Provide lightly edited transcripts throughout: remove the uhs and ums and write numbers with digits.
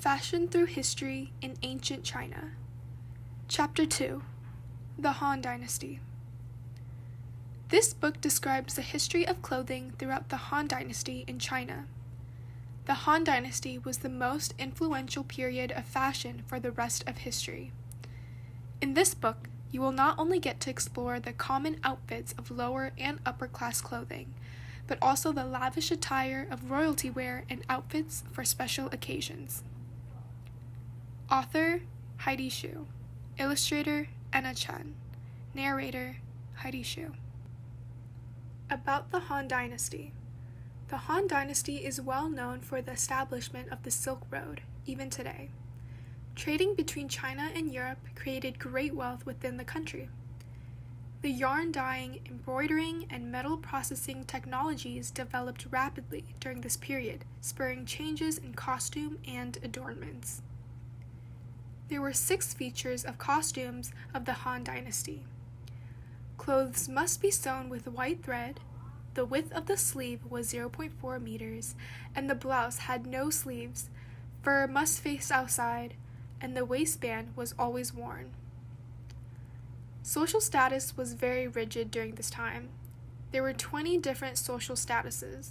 Fashion Through History in Ancient China. Chapter 2. The Han Dynasty. This book describes the history of clothing throughout the Han Dynasty in China. The Han Dynasty was the most influential period of fashion for the rest of history. In this book, you will not only get to explore the common outfits of lower and upper class clothing, but also the lavish attire of royalty wear and outfits for special occasions. Author, Haidee Xu. Illustrator, Ena Chen. Narrator, Haidee Xu. About the Han Dynasty. The Han Dynasty is well known for the establishment of the Silk Road, even today. Trading between China and Europe created great wealth within the country. The yarn dyeing, embroidering, and metal processing technologies developed rapidly during this period, spurring changes in costume and adornments. There were 6 features of costumes of the Han Dynasty. Clothes must be sewn with white thread, the width of the sleeve was 0.4 meters, and the blouse had no sleeves, fur must face outside, and the waistband was always worn. Social status was very rigid during this time. There were 20 different social statuses,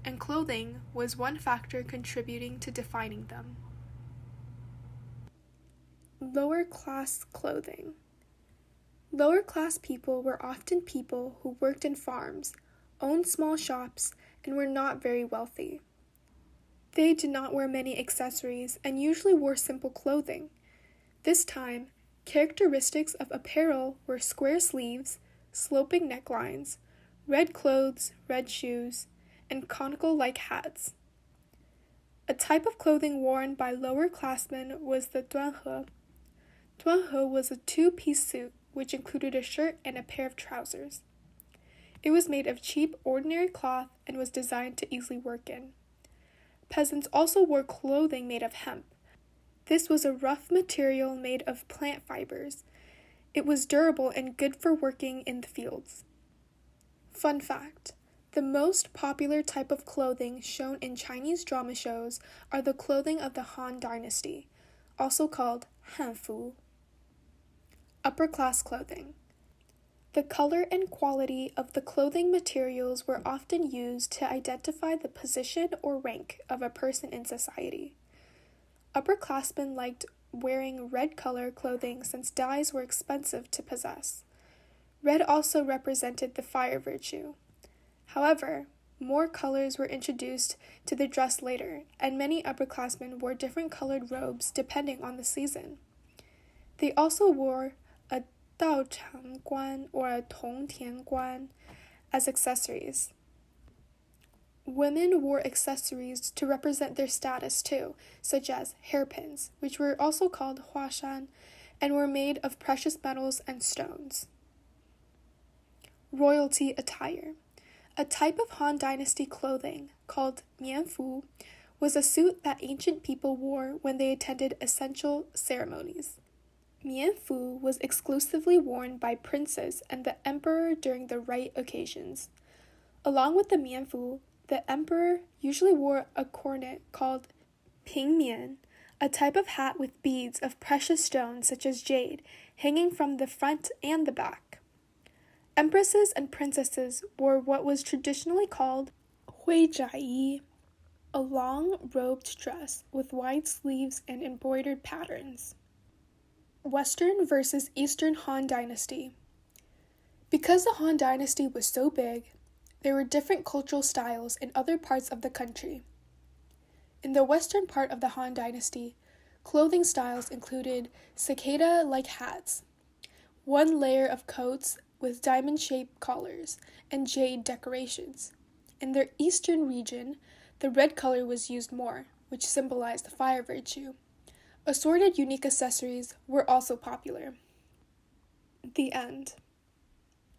and clothing was one factor contributing to defining them. Lower class clothing. Lower class people were often people who worked in farms, owned small shops, and were not very wealthy. They did not wear many accessories and usually wore simple clothing. This time, characteristics of apparel were square sleeves, sloping necklines, red clothes, red shoes, and conical-like hats. A type of clothing worn by lower classmen was the duanhe. Duanhe was a 2-piece suit which included a shirt and a pair of trousers. It was made of cheap, ordinary cloth and was designed to easily work in. Peasants also wore clothing made of hemp. This was a rough material made of plant fibers. It was durable and good for working in the fields. Fun fact: the most popular type of clothing shown in Chinese drama shows are the clothing of the Han Dynasty, also called Hanfu. Upper class clothing. The color and quality of the clothing materials were often used to identify the position or rank of a person in society. Upperclassmen liked wearing red color clothing since dyes were expensive to possess. Red also represented the fire virtue. However, more colors were introduced to the dress later, and many upperclassmen wore different colored robes depending on the season. They also wore a Dao Chang Guan or a Tong Tian Guan as accessories. Women wore accessories to represent their status too, such as hairpins, which were also called huashan, and were made of precious metals and stones. Royalty attire. A type of Han Dynasty clothing, called mianfu, was a suit that ancient people wore when they attended essential ceremonies. Mianfu was exclusively worn by princes and the emperor during the rite occasions. Along with the mianfu, the emperor usually wore a coronet called pingmian, a type of hat with beads of precious stones such as jade, hanging from the front and the back. Empresses and princesses wore what was traditionally called huizhai, a long robed dress with wide sleeves and embroidered patterns. Western versus Eastern Han Dynasty. Because the Han Dynasty was so big, there were different cultural styles in other parts of the country. In the western part of the Han Dynasty, clothing styles included cicada-like hats, one layer of coats with diamond-shaped collars, and jade decorations. In the eastern region, the red color was used more, which symbolized the fire virtue. Assorted unique accessories were also popular. The end.